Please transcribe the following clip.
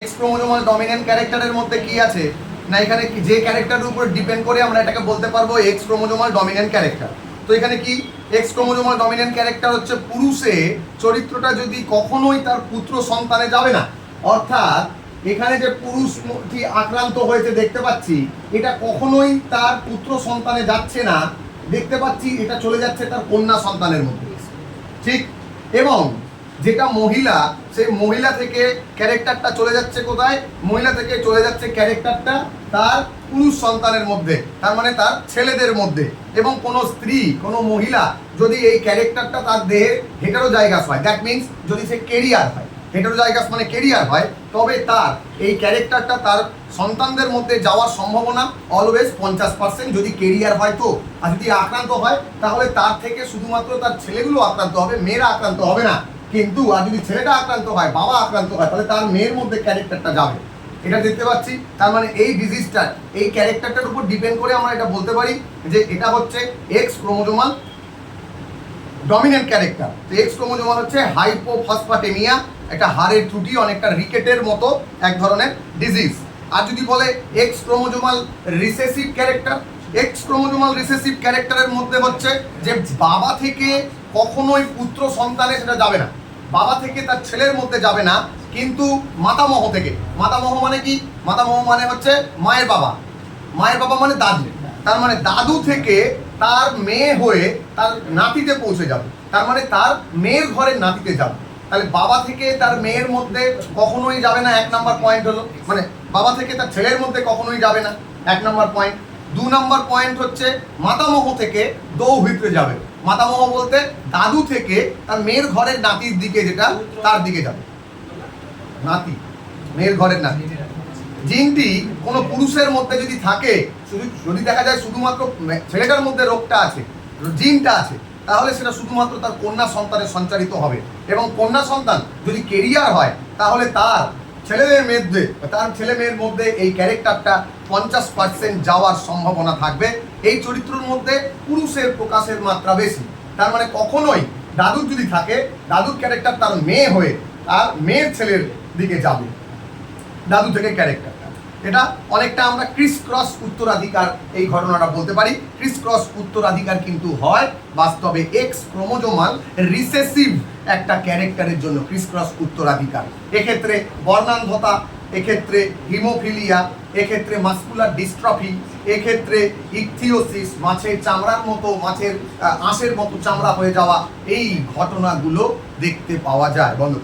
X chromosomal dominant ক্যারেক্টারের মধ্যে কি আছে না, এখানে যে ক্যারেক্টারের উপর ডিপেন্ড করে আমরা এটাকে বলতে পারবো এক্স ক্রোমোজোমাল ডমিন্যান্ট ক্যারেক্টার। তো এখানে কি এক্স ক্রোমোজোমাল ডমিন্যান্ট ক্যারেক্টার হচ্ছে পুরুষে চরিত্রটা যদি কখনোই তার পুত্র সন্তানে যাবে না, অর্থাৎ এখানে যে পুরুষটি আক্রান্ত হয়েছে দেখতে পাচ্ছি, এটা কখনোই তার পুত্র সন্তানে যাচ্ছে না, দেখতে পাচ্ছি এটা চলে যাচ্ছে তার কন্যা সন্তানের মধ্যে, ঠিক। এবং যেটা মহিলা, সেই মহিলা থেকে ক্যারেক্টারটা চলে যাচ্ছে কোথায়, মহিলা থেকে চলে যাচ্ছে ক্যারেক্টারটা তার পুরুষ সন্তানের মধ্যে, তার মানে তার ছেলেদের মধ্যে। এবং কোনো স্ত্রী, কোনো মহিলা যদি এই ক্যারেক্টারটা তার দেহে হেটেরোজাইগাস হয়, দ্যাট মিনস যদি সে কেরিয়ার হয়, হেটেরোজাইগাস মানে কেরিয়ার হয়, তবে তার এই ক্যারেক্টারটা তার সন্তানদের মধ্যে যাওয়ার সম্ভাবনা অলওয়েজ 50% যদি কেরিয়ার হয়। তো আর যদি আক্রান্ত হয় তাহলে তার থেকে শুধুমাত্র তার ছেলেগুলো আক্রান্ত হবে, মেয়েরা আক্রান্ত হবে না। কিন্তু আর যদি ছেলেটা আক্রান্ত হয়, বাবা আক্রান্ত হয়, তাহলে তার মেয়ের মধ্যে ক্যারেক্টারটা যাবে, এটা দেখতে পাচ্ছি। তার মানে এই ডিজিজটার এই ক্যারেক্টারটার উপর ডিপেন্ড করে আমরা এটা বলতে পারি যে এটা হচ্ছে এক্স ক্রোমোজোমাল ডমিন্যান্ট ক্যারেক্টার। তো এক্স ক্রোমোজোমাল হচ্ছে হাইপোফসফেটেমিয়া, একটা হাড়ের ত্রুটি, অনেকটা রিকেটের মতো এক ধরনের ডিজিজ। আর যদি বলে x chromosomal recessive character, x chromosomal recessive ক্যারেক্টারের মধ্যে হচ্ছে যে বাবা থেকে কখনোই পুত্র সন্তানে সেটা যাবে না, বাবা থেকে তার ছেলের মধ্যে যাবে না, কিন্তু মাতামহ থেকে। মাতামহ মানে কি? মাতামহ মানে হচ্ছে মায়ের বাবা, মায়ের বাবা মানে দাদু, তার মানে দাদু থেকে তার মেয়ে হয়ে তার নাতিতে পৌঁছে যাবে, তার মানে তার মেয়ের ঘরের নাতিতে যাবে। তাহলে বাবা থেকে তার মেয়ের মধ্যে কখনোই যাবে না, 1 নম্বর পয়েন্ট হলো, মানে বাবা থেকে তার ছেলের মধ্যে কখনোই যাবে না, 1 নম্বর পয়েন্ট। 2 নম্বর পয়েন্ট হচ্ছে মাতামহ থেকে দৌহিত্রে যাবে। মাতামহ বলতে দাদু থেকে তার মেয়ের ঘরের নাতির দিকে, যেটা তার দিকে যাবে, নাতি, মেয়ের ঘরের নাতি। জিনটি কোনো পুরুষের মধ্যে যদি থাকে, যদি দেখা যায় শুধুমাত্র ছেলেটার মধ্যে রোগটা আছে, জিনটা আছে, তাহলে সেটা শুধুমাত্র তার কন্যা সন্তানে সঞ্চারিত হবে। এবং কন্যা সন্তান যদি কেরিয়ার হয়, তাহলে তার ছেলেদের মধ্যে, তার ছেলে মেয়ের মধ্যে এই ক্যারেক্টারটা 50% যাওয়ার সম্ভাবনা থাকবে। এই চরিত্রের মধ্যে পুরুষের প্রকাশের মাত্রা বেশি। তার মানে কখনোই দাদুর যদি থাকে, দাদুর ক্যারেক্টার তার মেয়ে হয়ে তার মেয়ের ছেলের দিকে যাবে, দাদু থেকে ক্যারেক্টারটা। এটা অনেকটা আমরা ক্রিস ক্রস উত্তরাধিকার এই ঘটনাটা বলতে পারি। ক্রিস ক্রস উত্তরাধিকার কিন্তু হয় বাস্তবে এক্স ক্রোমোজোমাল রিসেসিভ একটা ক্যারেক্টারের জন্য ক্রিস ক্রস উত্তরাধিকার। এক্ষেত্রে বর্ণান্ধতা, এক্ষেত্রে হিমোফিলিয়া, এক্ষেত্রে মাসকুলার ডিস্ট্রফি, এক্ষেত্রে ইকথিওসিস, মাছের চামড়ার মতো, মাছের আঁশের মতো চামড়া হয়ে যাওয়া, এই ঘটনাগুলো দেখতে পাওয়া যায় বন্ধু।